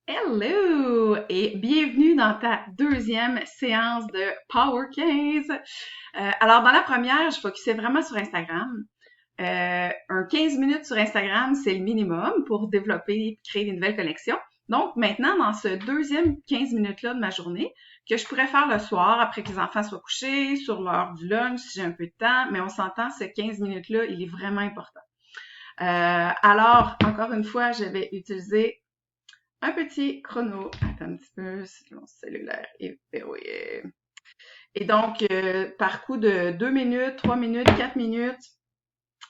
Hello et bienvenue dans ta deuxième séance de Power 15. Alors, dans la première, je focusais vraiment sur Instagram. Un 15 minutes sur Instagram, c'est le minimum pour développer et créer des nouvelles connexions. Donc, maintenant, dans ce deuxième 15 minutes-là de ma journée, que je pourrais faire le soir après que les enfants soient couchés, sur l'heure du lunch, si j'ai un peu de temps, mais on s'entend, ce 15 minutes-là, il est vraiment important. Alors, encore une fois, je vais utiliser un petit chrono. Attends un petit peu, si mon cellulaire est verrouillé. Et donc, par coup de 2 minutes, 3 minutes, 4 minutes,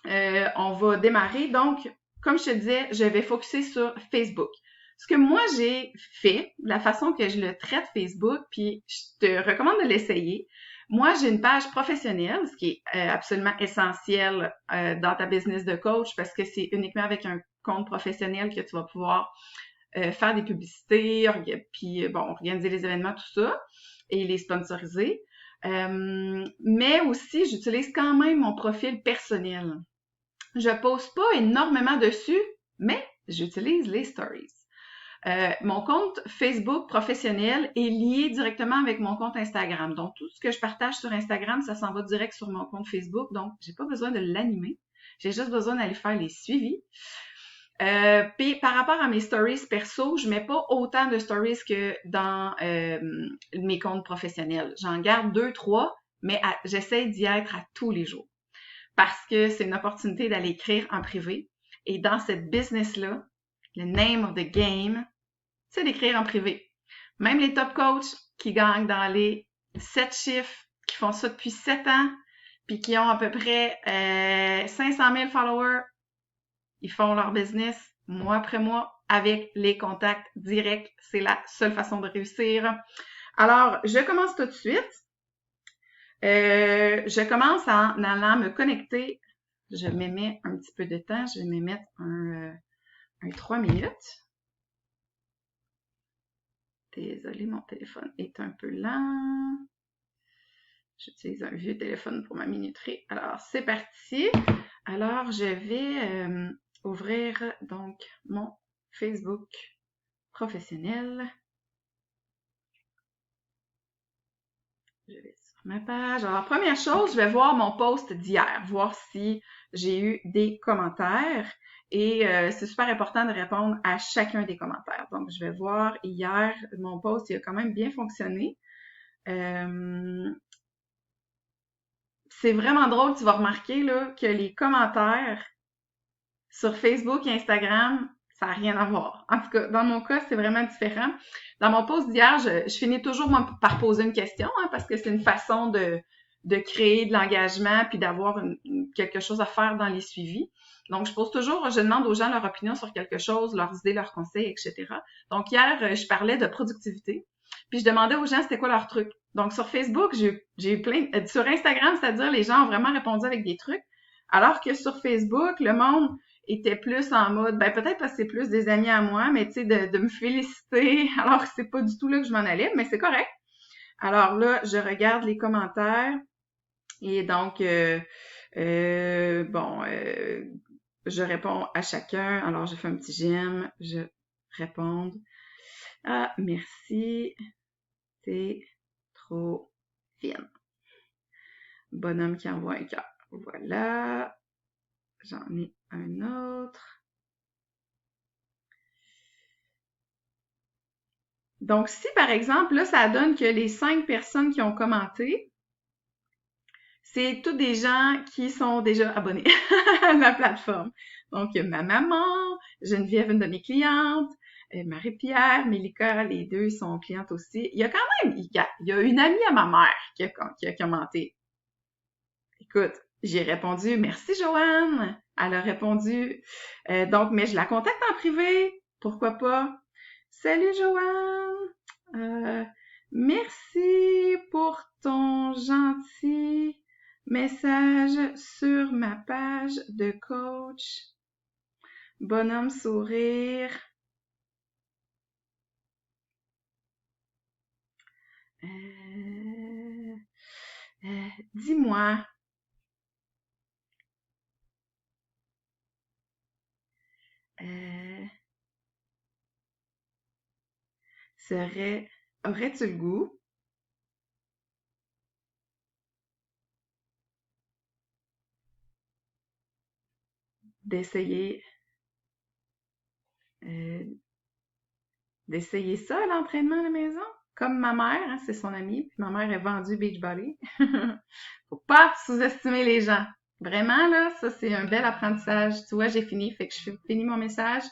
on va démarrer. Donc, comme je te disais, je vais focuser sur Facebook. Ce que moi j'ai fait, la façon que je le traite Facebook, puis je te recommande de l'essayer. Moi, j'ai une page professionnelle, ce qui est absolument essentiel dans ta business de coach parce que c'est uniquement avec un compte professionnel que tu vas pouvoir faire des publicités, puis bon, organiser les événements, tout ça, et les sponsoriser. Mais aussi, j'utilise quand même mon profil personnel. Je poste pas énormément dessus, mais j'utilise les stories. Mon compte Facebook professionnel est lié directement avec mon compte Instagram. Donc, tout ce que je partage sur Instagram, ça s'en va direct sur mon compte Facebook. Donc, j'ai pas besoin de l'animer. J'ai juste besoin d'aller faire les suivis. Puis par rapport à mes stories perso, je mets pas autant de stories que dans mes comptes professionnels. J'en garde 2, 3, mais j'essaie d'y être à tous les jours parce que c'est une opportunité d'aller écrire en privé. Et dans cette business-là, le name of the game, c'est d'écrire en privé. Même les top coachs qui gagnent dans les 7 chiffres, qui font ça depuis 7 ans, puis qui ont à peu près 500 000 followers, ils font leur business mois après mois avec les contacts directs. C'est la seule façon de réussir. Alors, je commence tout de suite. Je commence en allant me connecter. Je m'émets un petit peu de temps. Je vais m'émettre un 3 minutes. Désolée, mon téléphone est un peu lent. J'utilise un vieux téléphone pour ma minuterie. Alors, c'est parti. Alors, je vais ouvrir donc mon Facebook professionnel. Je vais sur ma page. Alors, première chose, je vais voir mon post d'hier, voir si j'ai eu des commentaires. Et c'est super important de répondre à chacun des commentaires. Donc, je vais voir hier, mon post, il a quand même bien fonctionné. C'est vraiment drôle, tu vas remarquer là, que les commentaires sur Facebook et Instagram, ça n'a rien à voir. En tout cas, dans mon cas, c'est vraiment différent. Dans mon post d'hier, je finis toujours par poser une question, hein, parce que c'est une façon de créer de l'engagement puis d'avoir quelque chose à faire dans les suivis. Donc, je demande aux gens leur opinion sur quelque chose, leurs idées, leurs conseils, etc. Donc, hier, je parlais de productivité. Puis, je demandais aux gens c'était quoi leur truc. Donc, sur Facebook, j'ai eu sur Instagram, c'est-à-dire les gens ont vraiment répondu avec des trucs. Alors que sur Facebook, le monde était plus en mode, ben peut-être parce que c'est plus des amis à moi, mais tu sais, de me féliciter, alors que c'est pas du tout là que je m'en allais, mais c'est correct. Alors là, je regarde les commentaires et donc, bon, je réponds à chacun. Alors, je fais un petit j'aime, je réponds. Ah, merci, t'es trop fine. Bonhomme qui envoie un cœur. Voilà, j'en ai un autre. Donc, si par exemple, là, ça donne que les 5 personnes qui ont commenté, c'est tous des gens qui sont déjà abonnés à la plateforme. Donc, ma maman, Geneviève, une de mes clientes, Marie-Pierre, Mélika, les deux sont clientes aussi. Il y a quand même, il y a une amie à ma mère qui a commenté. Écoute, j'ai répondu, merci Joanne. Elle a répondu, donc, mais je la contacte en privé. Pourquoi pas? Salut Joanne. Euh, Merci pour ton gentil message sur ma page de coach. Bonhomme sourire. Euh, Dis-moi, euh, aurais-tu le goût d'essayer euh, d'essayer ça à l'entraînement à la maison? Comme ma mère, hein, c'est son amie, puis ma mère est vendue Beachbody. Faut pas sous-estimer les gens. Vraiment, là, ça, c'est un bel apprentissage. Tu vois, j'ai fini, fait que je finis mon message,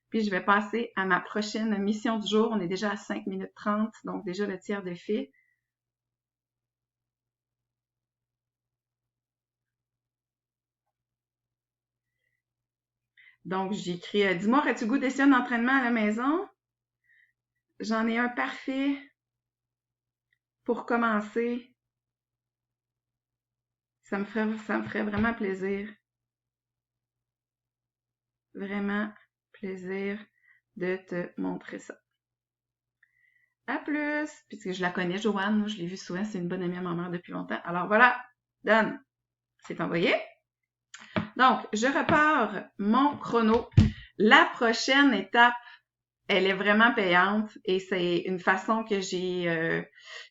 puis je vais passer à ma prochaine mission du jour. On est déjà à 5 minutes 30, donc déjà le tiers de fait. Donc, j'ai écrit dis-moi, aurais-tu le goût d'essayer un entraînement à la maison? J'en ai un parfait pour commencer. Ça me ferait vraiment plaisir. Vraiment plaisir de te montrer ça. À plus! Puisque je la connais, Joanne, moi, je l'ai vue souvent, c'est une bonne amie à ma mère depuis longtemps. Alors voilà, done! C'est envoyé. Donc, je repars mon chrono. La prochaine étape, elle est vraiment payante et c'est une façon que j'ai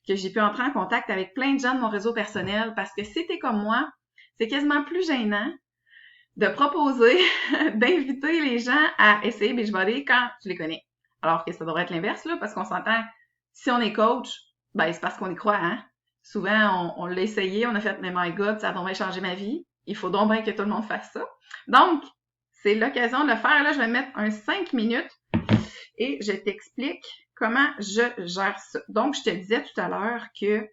pu entrer en contact avec plein de gens de mon réseau personnel parce que si t'es comme moi, c'est quasiment plus gênant de proposer, d'inviter les gens à essayer Beachbody quand tu les connais. Alors que ça devrait être l'inverse, là, parce qu'on s'entend, si on est coach, ben c'est parce qu'on y croit, hein. Souvent, on l'a essayé, on a fait « Mais my God, ça a donc changé ma vie. Il faut donc bien que tout le monde fasse ça. » Donc, c'est l'occasion de le faire. Là, je vais mettre un 5 minutes et je t'explique comment je gère ça. Donc, je te disais tout à l'heure que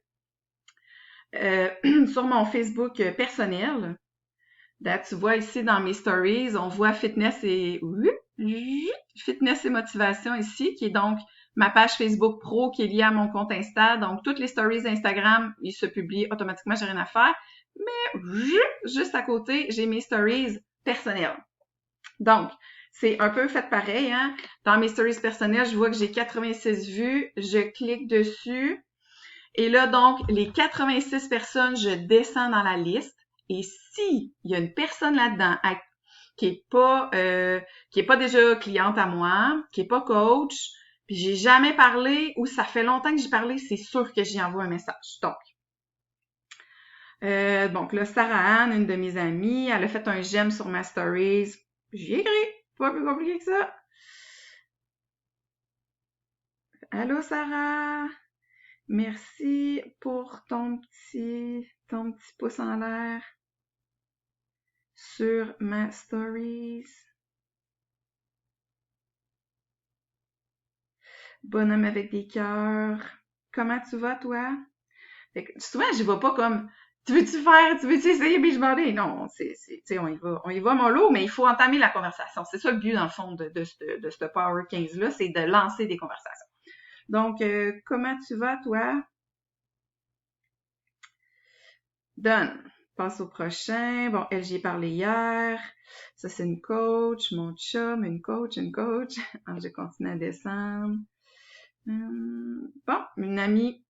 sur mon Facebook personnel, là, tu vois ici dans mes stories, on voit fitness et motivation ici, qui est donc ma page Facebook pro qui est liée à mon compte Insta. Donc, toutes les stories Instagram, ils se publient automatiquement, j'ai rien à faire. Mais juste à côté, j'ai mes stories personnelles. Donc, c'est un peu fait pareil, hein. Dans mes stories personnelles, je vois que j'ai 86 vues. Je clique dessus. Et là, donc, les 86 personnes, je descends dans la liste. Et si il y a une personne là-dedans qui est pas déjà cliente à moi, qui est pas coach, puis j'ai jamais parlé ou ça fait longtemps que j'ai parlé, c'est sûr que j'y envoie un message. Donc là, Sarah Anne, une de mes amies, elle a fait un j'aime sur ma stories. J'y ai écrit. Pas plus compliqué que ça. Allô, Sarah! Merci pour ton petit pouce en l'air sur ma stories. Bonhomme avec des cœurs. Comment tu vas, toi? Fait que souvent, je vais pas comme tu veux-tu essayer Beachbody? Non, tu sais, on y va mollo, mais il faut entamer la conversation. C'est ça le but, dans le fond, de ce Power 15-là, c'est de lancer des conversations. Donc, comment tu vas, toi? Done. Passe au prochain. Bon, elle, j'y ai parlé hier. Ça, c'est une coach. Mon chum, une coach. Alors, je continue à descendre. Bon, une amie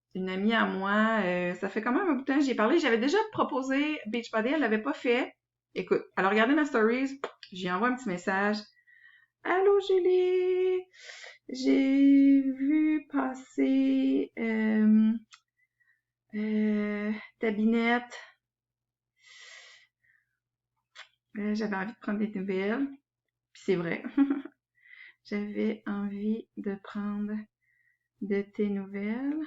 à moi, ça fait quand même un bout de temps que j'y ai parlé. J'avais déjà proposé Beachbody, elle l'avait pas fait. Écoute, elle a regardé ma stories, j'y envoie un petit message. Allô Julie, j'ai vu passer ta binette. J'avais envie de prendre des nouvelles. Puis c'est vrai. J'avais envie de prendre de tes nouvelles.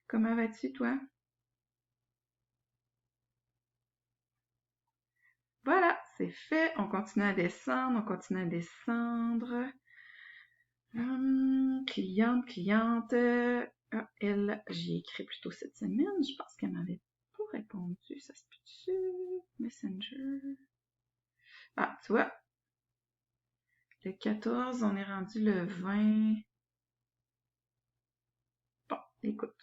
Comment vas-tu, toi? Voilà, c'est fait. On continue à descendre, cliente. Ah, elle, j'y ai écrit plus tôt cette semaine. Je pense qu'elle m'avait pas répondu. Ça se peut-tu? Messenger. Ah, tu vois. Le 14, on est rendu le 20. Bon, écoute,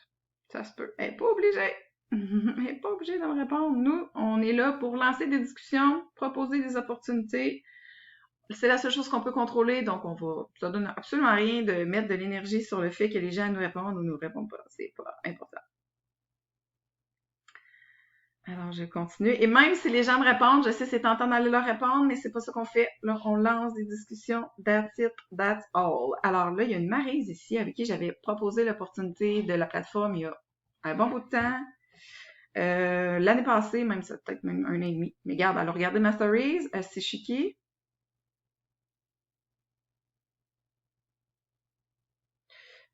ça se peut. Elle n'est pas obligée. Elle n'est pas obligée de me répondre. Nous, on est là pour lancer des discussions, proposer des opportunités. C'est la seule chose qu'on peut contrôler, donc ça donne absolument rien de mettre de l'énergie sur le fait que les gens nous répondent ou nous répondent pas. C'est pas important. Alors, je continue. Et même si les gens me répondent, je sais c'est tentant d'aller leur répondre, mais c'est pas ça qu'on fait. Là, on lance des discussions. That's it, that's all. Alors là, il y a une Maryse ici avec qui j'avais proposé l'opportunité de la plateforme il y a un bon bout de temps. L'année passée, même ça, peut-être même un an et demi. Mais regarde, alors regardez ma stories, c'est chiqué.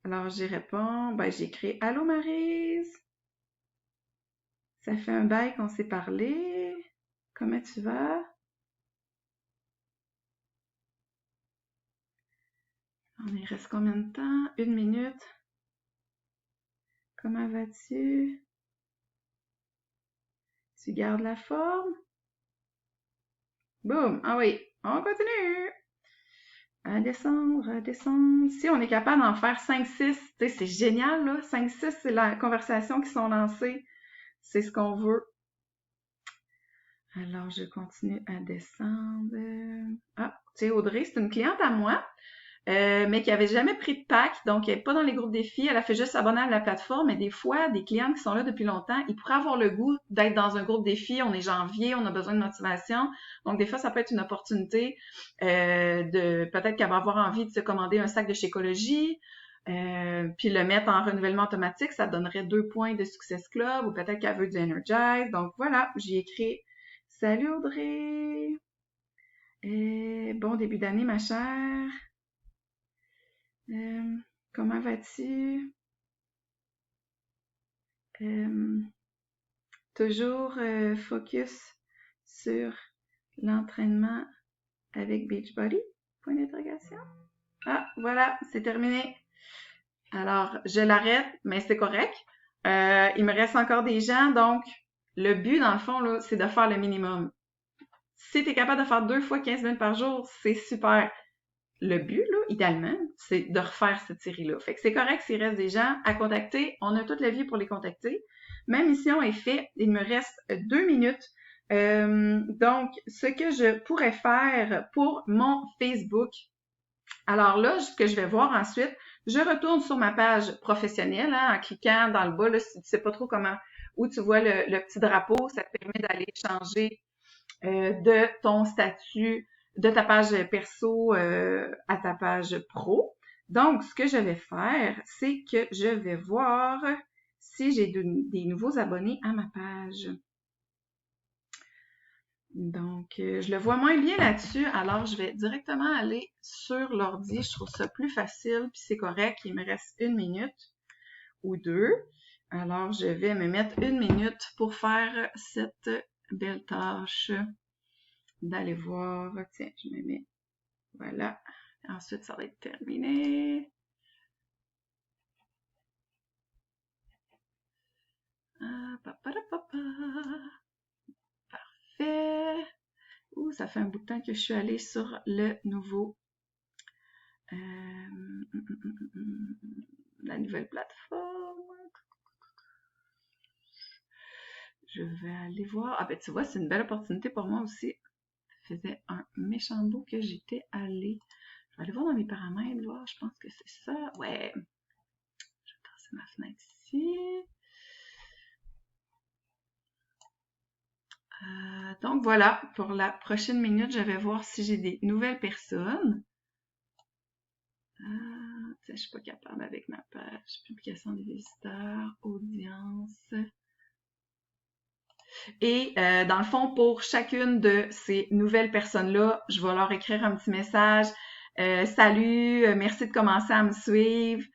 Alors, j'y réponds. Ben, j'écris Allô Maryse? Ça fait un bail qu'on s'est parlé. Comment tu vas? On y reste combien de temps? 1 minute. Comment vas-tu? Tu gardes la forme? Boum! Ah oui, on continue! À descendre, à descendre. Si on est capable d'en faire 5-6, tu sais, c'est génial, là. 5-6, c'est la conversation qui sont lancées. C'est ce qu'on veut. Alors, je continue à descendre. Ah, tu sais, Audrey, c'est une cliente à moi, mais qui avait jamais pris de pack, donc elle n'est pas dans les groupes défis. Elle a fait juste s'abonner à la plateforme, mais des fois, des clients qui sont là depuis longtemps, ils pourraient avoir le goût d'être dans un groupe défi. On est janvier, on a besoin de motivation. Donc, des fois, ça peut être une opportunité de peut-être qu'elle va avoir envie de se commander un sac de Shakeology, puis le mettre en renouvellement automatique. Ça donnerait 2 points de Success Club, ou peut-être qu'elle veut du Energize. Donc, voilà, j'y écris « Salut Audrey! Bon début d'année, ma chère! Comment vas-tu? Toujours focus sur l'entraînement avec Beachbody? Point d'interrogation. Ah, voilà, c'est terminé. Alors, je l'arrête, mais c'est correct. Il me reste encore des gens, donc le but, dans le fond, là, c'est de faire le minimum. Si tu es capable de faire 2 fois 15 minutes par jour, c'est super. Le but, là, idéalement, c'est de refaire cette série-là. Fait que c'est correct s'il reste des gens à contacter. On a toute la vie pour les contacter. Ma mission est faite. Il me reste 2 minutes. Donc, ce que je pourrais faire pour mon Facebook. Alors là, ce que je vais voir ensuite, je retourne sur ma page professionnelle, hein, en cliquant dans le bas, là, si tu sais pas trop comment, où tu vois le petit drapeau, ça te permet d'aller changer de ton statut, de ta page perso à ta page pro. Donc, ce que je vais faire, c'est que je vais voir si j'ai des nouveaux abonnés à ma page. Donc, je le vois moins bien là-dessus, alors je vais directement aller sur l'ordi. Je trouve ça plus facile, puis c'est correct. Il me reste 1 minute ou 2. Alors, je vais me mettre 1 minute pour faire cette belle tâche d'aller voir. Tiens, je me mets. Voilà. Ensuite, ça va être terminé. Ah, parfait. Ouh, ça fait un bout de temps que je suis allée sur le nouveau la nouvelle plateforme. Je vais aller voir. Ah ben tu vois, c'est une belle opportunité pour moi aussi. Ça faisait un méchant bout que j'étais allée. Je vais aller voir dans mes paramètres, voir. Je pense que c'est ça. Ouais. Je vais passer ma fenêtre ici. Donc voilà, pour la prochaine minute, je vais voir si j'ai des nouvelles personnes. Je suis pas capable avec ma page. Publication des visiteurs, audience. Et dans le fond, pour chacune de ces nouvelles personnes-là, je vais leur écrire un petit message. Salut, merci de commencer à me suivre.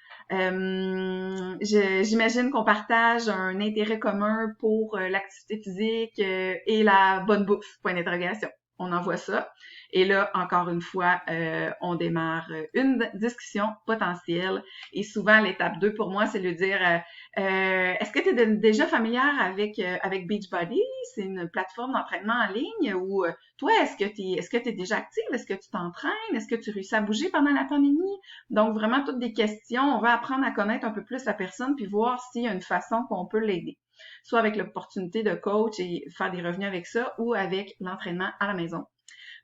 J'imagine qu'on partage un intérêt commun pour l'activité physique et la bonne bouffe, point d'interrogation. On envoie ça. Et là, encore une fois, on démarre une discussion potentielle. Et souvent, l'étape 2 pour moi, c'est de dire est-ce que tu es déjà familière avec Beachbody? C'est une plateforme d'entraînement en ligne ou toi, est-ce que tu es déjà active? Est-ce que tu t'entraînes? Est-ce que tu réussis à bouger pendant la pandémie? Donc, vraiment, toutes des questions. On va apprendre à connaître un peu plus la personne puis voir s'il y a une façon qu'on peut l'aider. Soit avec l'opportunité de coach et faire des revenus avec ça ou avec l'entraînement à la maison.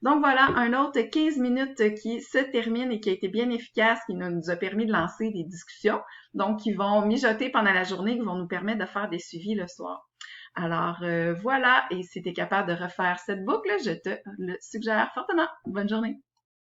Donc voilà, un autre 15 minutes qui se termine et qui a été bien efficace, qui nous a permis de lancer des discussions, donc qui vont mijoter pendant la journée, qui vont nous permettre de faire des suivis le soir. Alors voilà, et si tu es capable de refaire cette boucle, je te le suggère fortement. Bonne journée!